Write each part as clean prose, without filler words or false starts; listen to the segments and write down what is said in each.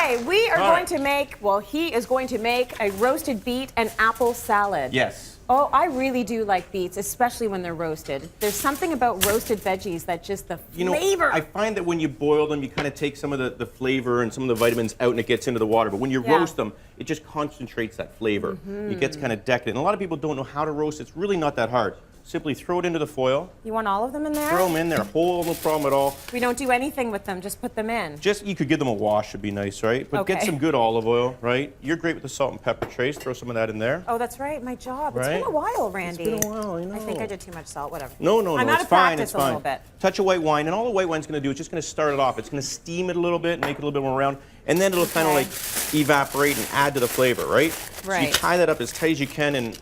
Okay, we are going to make, well, he is going to make a roasted beet and apple salad. Yes. Oh, I really do like beets, especially when they're roasted. There's something about roasted veggies that just the flavor. I find that when you boil them, you kind of take some of the flavor and some of the vitamins out and it gets into the water. But when you roast them, it just concentrates that flavor. It gets kind of decadent. And a lot of people don't know how to roast. It's really not that hard. Simply throw it into the foil. You want all of them in there? Throw them in there, whole, no problem at all. We don't do anything with them, just put them in. Just, you could give them a wash, would be nice, right? But get some good olive oil, right? You're great with the salt and pepper trace. Throw some of that in there. Oh, that's right, my job. Right? It's been a while, Randy. It's been a while, I know. I think I did too much salt, whatever. No, I'm out it's of fine, practice it's fine. a little bit. Touch of white wine, and all the white wine's going to do is just going to start it off. It's going to steam it a little bit, make it a little bit more round, and then it'll kind of like evaporate and add to the flavor, right? So you tie that up as tight as you can and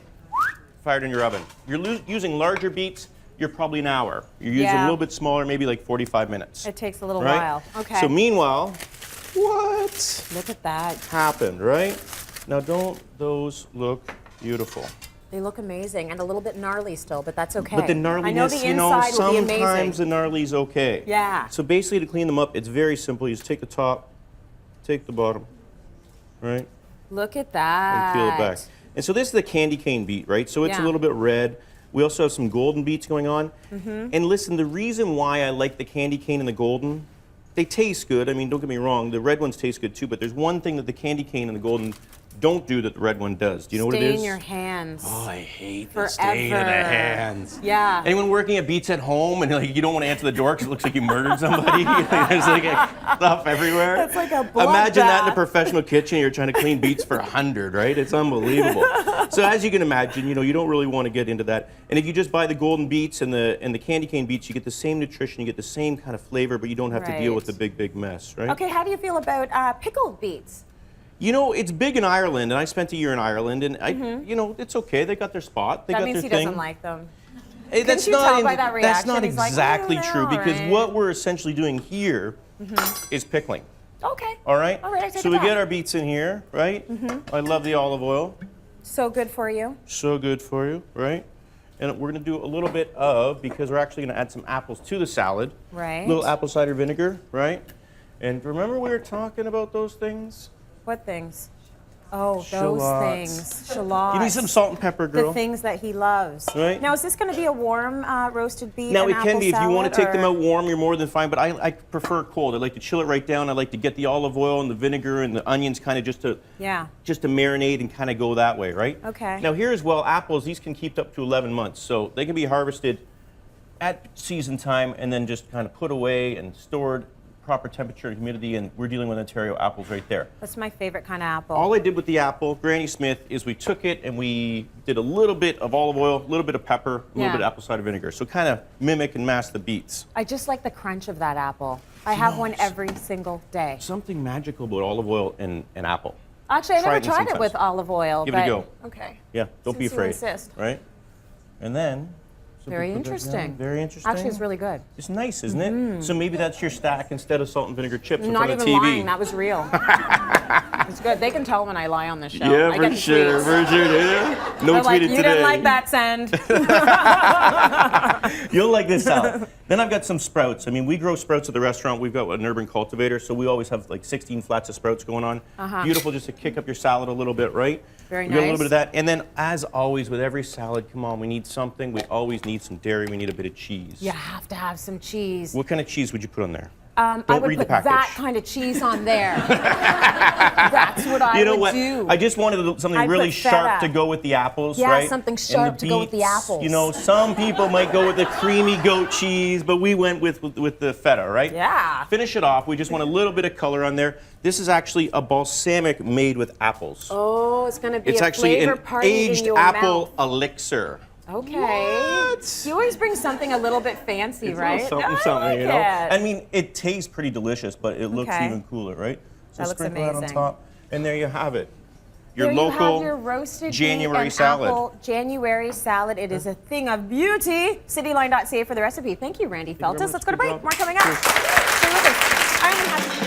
fire it in your oven. You're using larger beets, you're probably an hour. You're using a little bit smaller, maybe like 45 minutes. It takes a little while. Okay. So meanwhile, what? Look at that. Happened, right? Now don't those look beautiful? They look amazing and a little bit gnarly still, but that's okay. But the gnarliness, I know the inside will be amazing. sometimes the gnarly's okay. Yeah. So basically to clean them up, it's very simple. You just take the top, take the bottom, right? Look at that. And peel it back. And so this is the candy cane beet, right? So it's a little bit red. We also have some golden beets going on. And listen, the reason why I like the candy cane and the golden, they taste good. I mean, don't get me wrong, the red ones taste good too, but there's one thing that the candy cane and the golden don't do that the red one does. Do you know what it is? Stain your hands. Oh, I hate the stain of the hands. Yeah. Anyone working at Beets at home and like you don't want to answer the door because it looks like you murdered somebody? There's like stuff everywhere. That's like a bloodbath. Imagine that in a professional kitchen. You're trying to clean beets for 100, right? It's unbelievable. So as you can imagine, you don't really want to get into that. And if you just buy the golden beets and the candy cane beets, you get the same nutrition, you get the same kind of flavor, but you don't have to deal with the big mess, right? Okay, how do you feel about pickled beets? You know, it's big in Ireland, and I spent a year in Ireland, and it's okay. They got their spot. They got their thing. That means he doesn't like them. That's not exactly true, because what we're essentially doing here is pickling. Okay. All right? All right, I take so it we back. get our beets in here, right? I love the olive oil. So good for you. So good for you, right? And we're going to do a little bit of, because we're actually going to add some apples to the salad. Right. A little apple cider vinegar, right? And remember we were talking about those things? What things? Oh, Shallots. those things. Shallots. Give me some salt and pepper, girl. The things that he loves. Right. Now, is this going to be a warm roasted beet Now, and it can be. If you want to take them salad, out warm, you're more than fine, but I prefer cold. I like to chill it right down. I like to get the olive oil and the vinegar and the onions kind of just to marinate and kind of go that way, right? Okay. Now, here as well, apples, these can keep up to 11 months. So they can be harvested at season time and then just kind of put away and stored, proper temperature and humidity, and we're dealing with Ontario apples right there. That's my favorite kind of apple. All I did with the apple, Granny Smith, is we took it and we did a little bit of olive oil, a little bit of pepper, a little bit of apple cider vinegar. So kind of mimic and mask the beets. I just like the crunch of that apple. I have one every single day. Something magical about olive oil and apple. Actually, I never tried it with olive oil. Give it a go. Okay. Yeah, don't be afraid. Since you insist. Right? And then... Very interesting. Very interesting. Actually, it's really good. It's nice, isn't it? So maybe that's your stack instead of salt and vinegar chips in Not front of even TV. lying, that was real. It's good. They can tell when I lie on the show. Yeah, I get for sure. No They're like, tweeted you today. didn't like that, send. You'll like this salad. Then I've got some sprouts. I mean, we grow sprouts at the restaurant. We've got an urban cultivator, so we always have like 16 flats of sprouts going on. Beautiful, just to kick up your salad a little bit, right? Very We nice. got a little bit of that. And then, as always, with every salad, come on, we need something. We always need some dairy. We need a bit of cheese. You have to have some cheese. What kind of cheese would you put on there? I would read the put package. that kind of cheese on there. That's what I would do. I just wanted something I'd really put sharp feta. to go with the apples, Yeah, right? something And the sharp to go with the beets, apples. You know, some people might go with the creamy goat cheese, but we went with the feta, right? Yeah. Finish it off. We just want a little bit of color on there. This is actually a balsamic made with apples. Oh, it's going to be It's a actually flavor an party aged in your apple mouth. elixir. Okay. What? You always bring something a little bit fancy, It's right? something, I something, like you know. it. I mean, it tastes pretty delicious, but it looks Okay. even cooler, right? So That looks sprinkle that on amazing. top, and there you have it. Your There local you have your roasted January beet and salad. apple January salad. It is a thing of beauty. Cityline.ca for the recipe. Thank you, Randy Thank you very Feltis. much. Let's go to Good break. job. More coming up. Cheers. Stay with us. I am happy.